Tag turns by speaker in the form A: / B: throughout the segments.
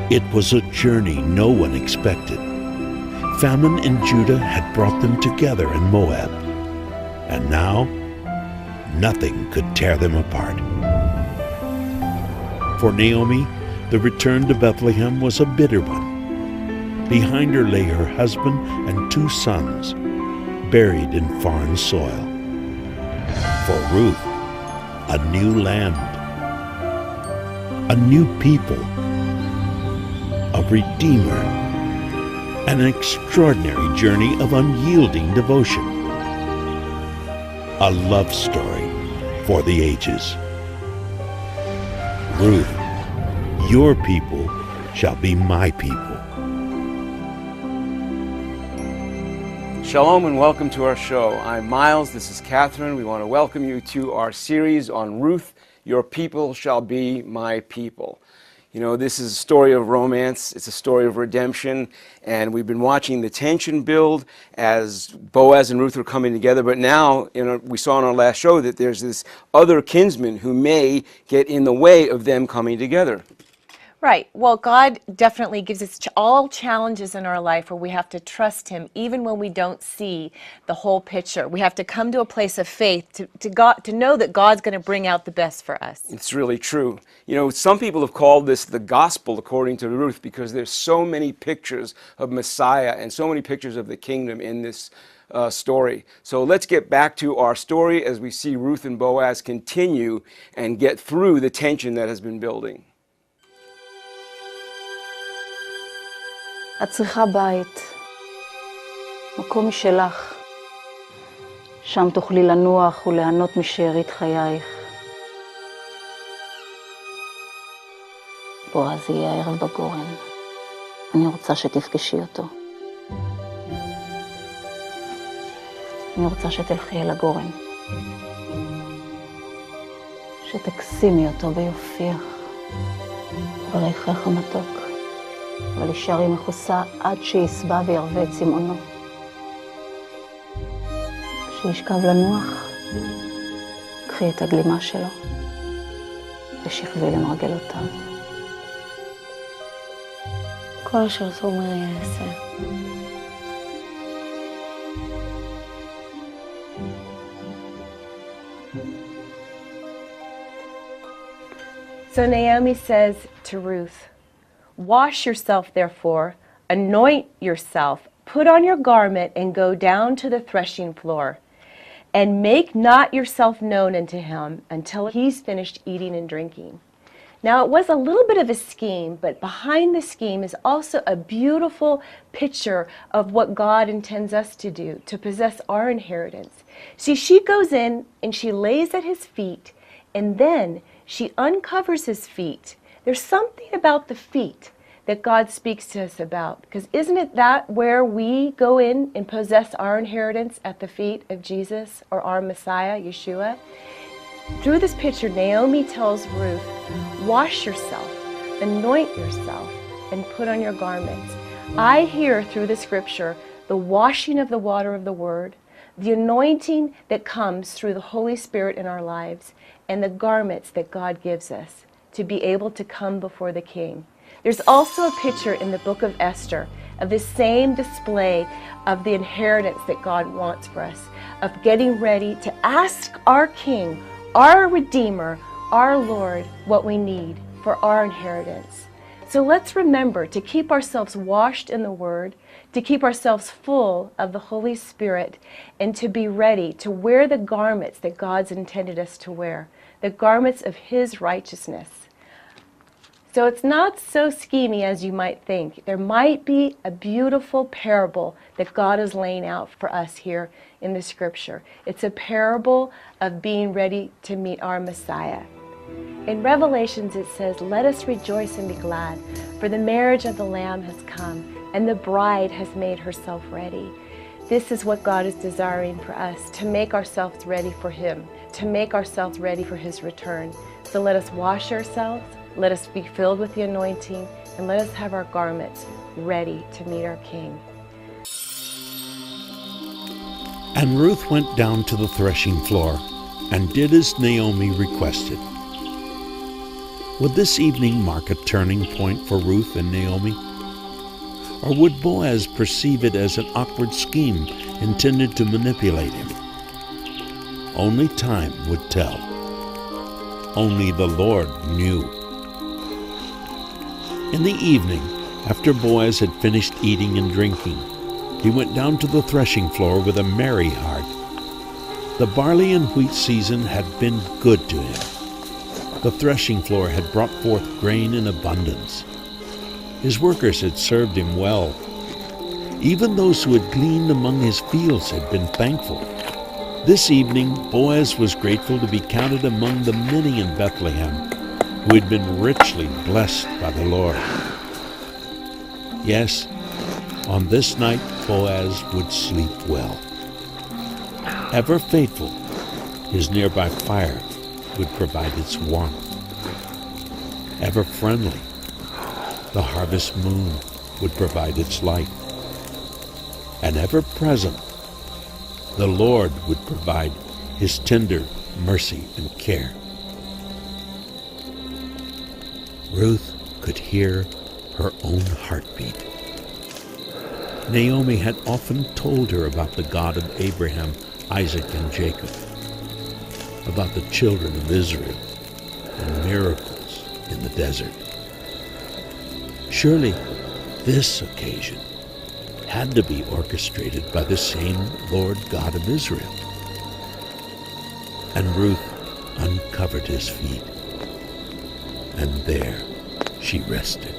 A: It was a journey no one expected. Famine in Judah had brought them together in Moab, and now nothing could tear them apart. For Naomi, the return to Bethlehem was a bitter one. Behind her lay her husband and 2 sons, buried in foreign soil. For Ruth, a new land, a new people, a redeemer, an extraordinary journey of unyielding devotion. A love story for the ages. Ruth, your people shall be my people.
B: Shalom and welcome to our show. I'm Miles, this is Catherine. We want to welcome you to our series on Ruth, Your People Shall Be My People. You know, this is a story of romance, it's a story of redemption, and we've been watching the tension build as Boaz and Ruth are coming together, but now, we saw in our last show that there's this other kinsman who may get in the way of them coming together.
C: Right. Well, God definitely gives us all challenges in our life where we have to trust Him even when we don't see the whole picture. We have to come to a place of faith to know that God's going to bring out the best for us.
B: It's really true. You know, some people have called this the gospel according to Ruth because there's so many pictures of Messiah and so many pictures of the kingdom in this story. So let's get back to our story as we see Ruth and Boaz continue and get through the tension that has been building.
D: את צריכה בית, מקום משלך, שם תוכלי לנוח וליהנות משארית חייך. בועז יהיה הערב בגורן, אני רוצה שתפגשי אותו. אני רוצה שתלכי אל הגורן, שתקסימי אותו ביופייך, בריחך המתוק. אבל הישארי מכוסה עד שיסבע וירווה את צמאונו. כשישכב לנוח, קחי את הגלימה שלו ושכבי למרגלותיו. כל אשר תאמרי יעשה.
C: So Naomi says to Ruth, "Wash yourself, therefore, anoint yourself, put on your garment, and go down to the threshing floor, and make not yourself known unto him until he's finished eating and drinking." Now, it was a little bit of a scheme, but behind the scheme is also a beautiful picture of what God intends us to do, to possess our inheritance. See, she goes in and she lays at his feet, and then she uncovers his feet. There's something about the feet that God speaks to us about, because isn't it that where we go in and possess our inheritance at the feet of Jesus or our Messiah, Yeshua? Through this picture, Naomi tells Ruth, wash yourself, anoint yourself, and put on your garments. I hear through the scripture the washing of the water of the Word, the anointing that comes through the Holy Spirit in our lives, and the garments that God gives us to be able to come before the King. There's also a picture in the book of Esther of the same display of the inheritance that God wants for us, of getting ready to ask our King, our Redeemer, our Lord, what we need for our inheritance. So let's remember to keep ourselves washed in the Word, to keep ourselves full of the Holy Spirit, and to be ready to wear the garments that God's intended us to wear, the garments of His righteousness. So it's not so schemy as you might think. There might be a beautiful parable that God is laying out for us here in the scripture. It's a parable of being ready to meet our Messiah. In Revelations it says, "Let us rejoice and be glad, for the marriage of the Lamb has come, and the bride has made herself ready." This is what God is desiring for us, to make ourselves ready for Him, to make ourselves ready for His return. So let us wash ourselves, let us be filled with the anointing, and let us have our garments ready to meet our King.
A: And Ruth went down to the threshing floor and did as Naomi requested. Would this evening mark a turning point for Ruth and Naomi? Or would Boaz perceive it as an awkward scheme intended to manipulate him? Only time would tell. Only the Lord knew. In the evening, after Boaz had finished eating and drinking, he went down to the threshing floor with a merry heart. The barley and wheat season had been good to him. The threshing floor had brought forth grain in abundance. His workers had served him well. Even those who had gleaned among his fields had been thankful. This evening, Boaz was grateful to be counted among the many in Bethlehem who had been richly blessed by the Lord. Yes, on this night Boaz would sleep well. Ever faithful, his nearby fire would provide its warmth. Ever friendly, the harvest moon would provide its light. And ever present, the Lord would provide his tender mercy and care. Ruth could hear her own heartbeat. Naomi had often told her about the God of Abraham, Isaac, and Jacob, about the children of Israel and miracles in the desert. Surely this occasion had to be orchestrated by the same Lord God of Israel. And Ruth uncovered his feet, and there she rested.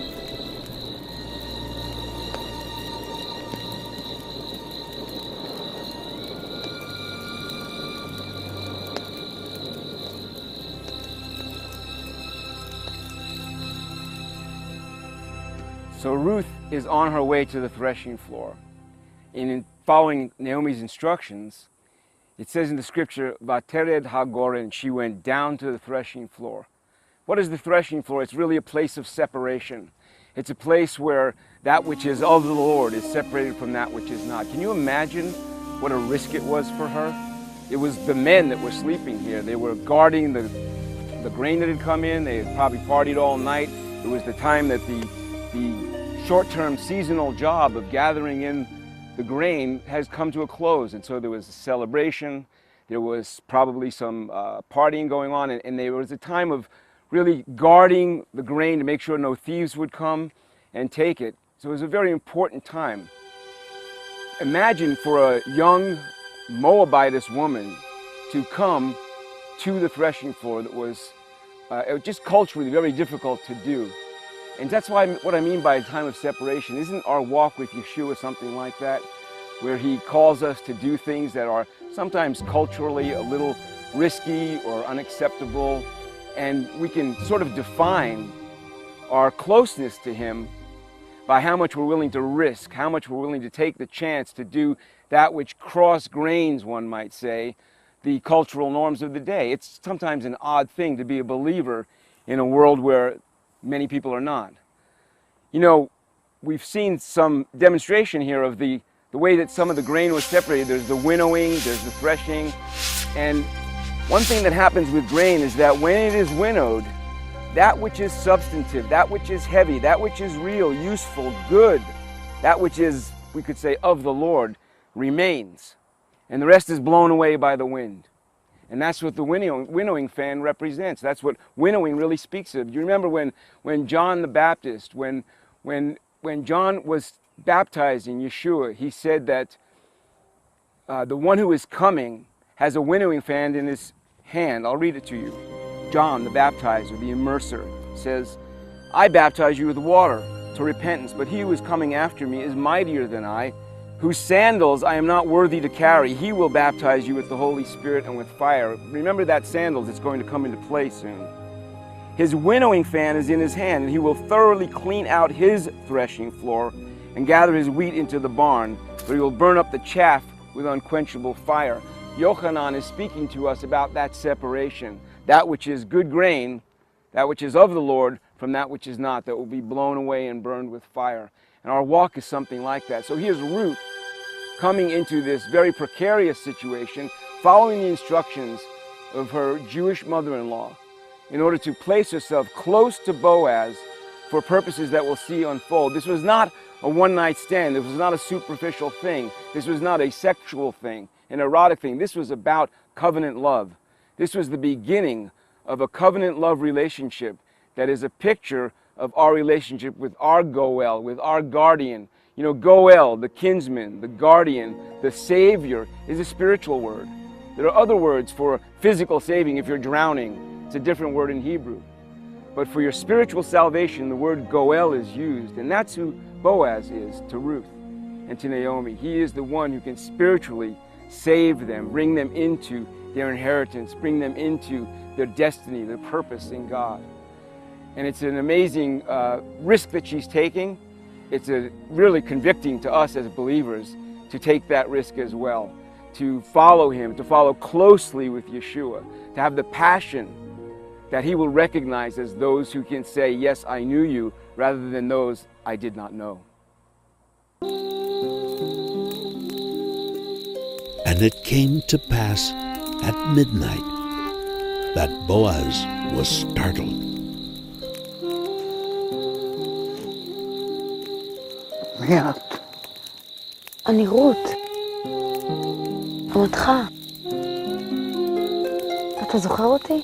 B: So Ruth is on her way to the threshing floor. In following Naomi's instructions, it says in the scripture, Vatered Hagoren, she went down to the threshing floor. What is the threshing floor? It's really a place of separation. It's a place where that which is of the Lord is separated from that which is not. Can you imagine what a risk it was for her? It was the men that were sleeping here. They were guarding the grain that had come in. They had probably partied all night. It was the time that the short-term seasonal job of gathering in the grain has come to a close. And so there was a celebration. There was probably some partying going on. And there was a time of really guarding the grain to make sure no thieves would come and take it. So it was a very important time. Imagine for a young Moabitess woman to come to the threshing floor that was just culturally very difficult to do. And that's what I mean by a time of separation. Isn't our walk with Yeshua something like that? Where he calls us to do things that are sometimes culturally a little risky or unacceptable. And we can sort of define our closeness to him by how much we're willing to risk, how much we're willing to take the chance to do that which cross-grains, one might say, the cultural norms of the day. It's sometimes an odd thing to be a believer in a world where many people are not. You know, we've seen some demonstration here of the way that some of the grain was separated. There's the winnowing, there's the threshing. And one thing that happens with grain is that when it is winnowed, that which is substantive, that which is heavy, that which is real, useful, good, that which is, we could say, of the Lord, remains. And the rest is blown away by the wind. And that's what the winnowing fan represents. That's what winnowing really speaks of. Do you remember when John the Baptist, when John was baptizing Yeshua, he said that the one who is coming has a winnowing fan in his hand. I'll read it to you. John the baptizer, the immerser, says, I baptize you with water to repentance, but he who is coming after me is mightier than I, whose sandals I am not worthy to carry. He will baptize you with the Holy Spirit and with fire. Remember that sandals, it's going to come into play soon. His winnowing fan is in his hand, and he will thoroughly clean out his threshing floor and gather his wheat into the barn, but he will burn up the chaff with unquenchable fire. Yochanan is speaking to us about that separation, that which is good grain, that which is of the Lord, from that which is not, that will be blown away and burned with fire. And our walk is something like that. So here's Ruth coming into this very precarious situation, following the instructions of her Jewish mother-in-law. in order to place herself close to Boaz for purposes that we'll see unfold. This was not a one-night stand. This was not a superficial thing. This was not a sexual thing, an erotic thing. This was about covenant love. This was the beginning of a covenant love relationship that is a picture of our relationship with our Goel, with our guardian. You know, Goel, the kinsman, the guardian, the savior, is a spiritual word. There are other words for physical saving if you're drowning. It's a different word in Hebrew. But for your spiritual salvation, the word Goel is used, and that's who Boaz is to Ruth and to Naomi. He is the one who can spiritually save them, bring them into their inheritance, bring them into their destiny, their purpose in God. And it's an amazing risk that she's taking. It's really convicting to us as believers to take that risk as well, to follow him, to follow closely with Yeshua, to have the passion that he will recognize as those who can say, yes, I knew you, rather than those I did not know.
A: And it came to pass at midnight that Boaz was startled.
E: מי את?
D: אני רות, אמתך. אתה זוכר אותי?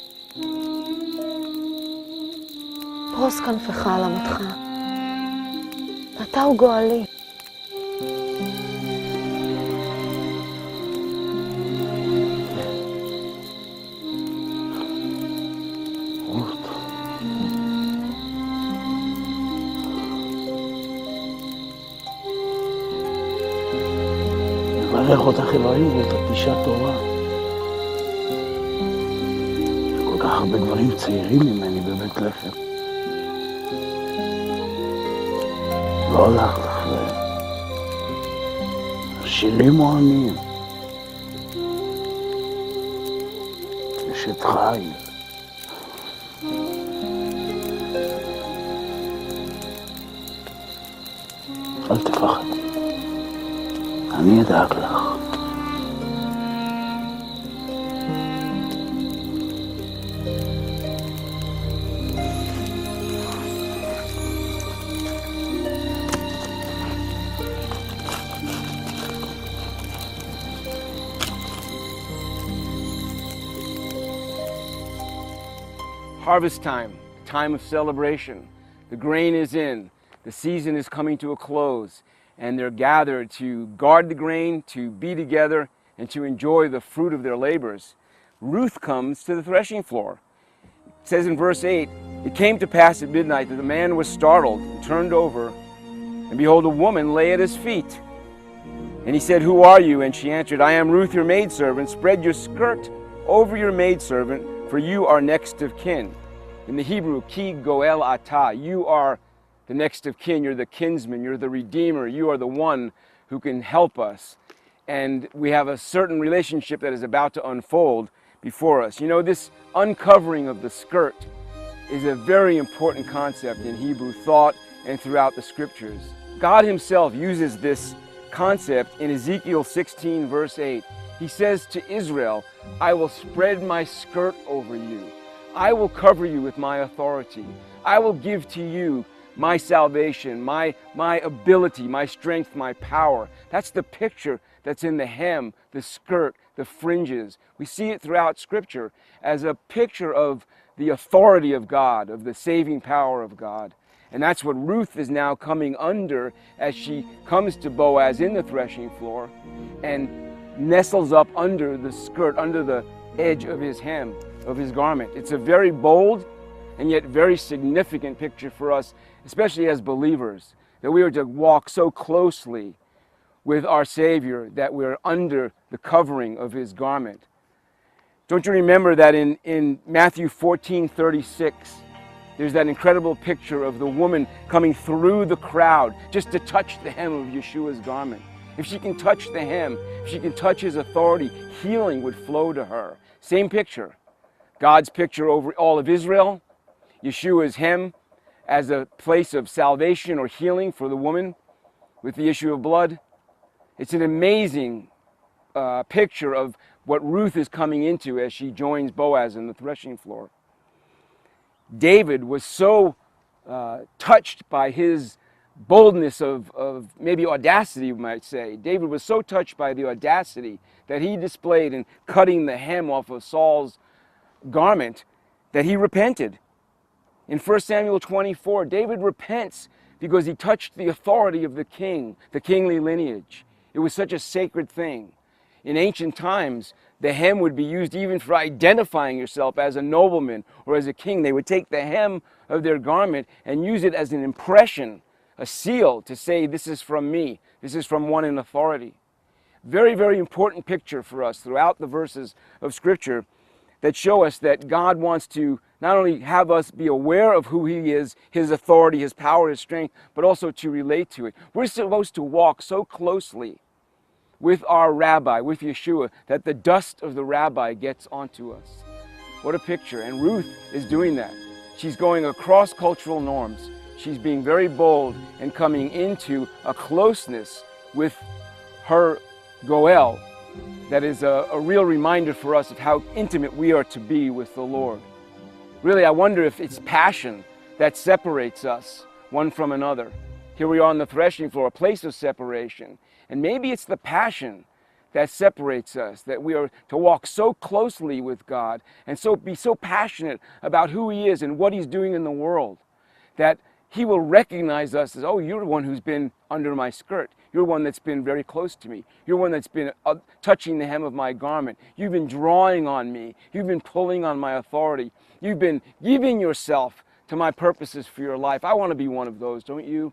D: פרוס כנפך על אמתך. אתה הוא גואלי.
E: רות. מברך אותך אלוהים, רות, את אישה טובה. כל כך הרבה גברים צעירים ממני בבית לחם. לא הלכת אחריהם. עשירים או עניים. אשת חיל. אל תפחדי. אני אדאג לך.
B: Harvest time, time of celebration. The grain is in, the season is coming to a close, and they're gathered to guard the grain, to be together, and to enjoy the fruit of their labors. Ruth comes to the threshing floor. It says in verse 8, it came to pass at midnight that the man was startled and turned over, and behold, a woman lay at his feet. And he said, who are you? And she answered, I am Ruth, your maidservant. Spread your skirt over your maidservant, for you are next of kin. In the Hebrew, ki goel ata, you are the next of kin, you're the kinsman, you're the redeemer, you are the one who can help us. And we have a certain relationship that is about to unfold before us. You know, this uncovering of the skirt is a very important concept in Hebrew thought and throughout the scriptures. God himself uses this concept in Ezekiel 16 verse 8. He says to Israel, I will spread my skirt over you. I will cover you with my authority. I will give to you my salvation, my ability, my strength, my power. That's the picture that's in the hem, the skirt, the fringes. We see it throughout Scripture as a picture of the authority of God, of the saving power of God. And that's what Ruth is now coming under as she comes to Boaz in the threshing floor and nestles up under the skirt, under the edge of his hem, of his garment. It's a very bold and yet very significant picture for us, especially as believers, that we are to walk so closely with our Savior that we're under the covering of his garment. Don't you remember that in Matthew 14:36, there's that incredible picture of the woman coming through the crowd just to touch the hem of Yeshua's garment. If she can touch the hem, if she can touch his authority, healing would flow to her. Same picture. God's picture over all of Israel, Yeshua's hem as a place of salvation or healing for the woman with the issue of blood. It's an amazing picture of what Ruth is coming into as she joins Boaz in the threshing floor. David was so touched by his boldness of maybe audacity, you might say. David was so touched by the audacity that he displayed in cutting the hem off of Saul's garment that he repented. In 1 Samuel 24, David repents because he touched the authority of the king, the kingly lineage. It was such a sacred thing. In ancient times, the hem would be used even for identifying yourself as a nobleman or as a king. They would take the hem of their garment and use it as an impression, a seal to say, this is from me, this is from one in authority. Very, very important picture for us throughout the verses of Scripture that show us that God wants to not only have us be aware of who He is, His authority, His power, His strength, but also to relate to it. We're supposed to walk so closely with our rabbi, with Yeshua, that the dust of the rabbi gets onto us. What a picture. And Ruth is doing that. She's going across cultural norms. She's being very bold and coming into a closeness with her Goel that is a real reminder for us of how intimate we are to be with the Lord. Really, I wonder if it's passion that separates us one from another. Here we are on the threshing floor, a place of separation. And maybe it's the passion that separates us, that we are to walk so closely with God and be so passionate about who He is and what He's doing in the world, that He will recognize us as, oh, you're the one who's been under my skirt. You're one that's been very close to me. You're one that's been touching the hem of my garment. You've been drawing on me. You've been pulling on my authority. You've been giving yourself to my purposes for your life. I want to be one of those, don't you?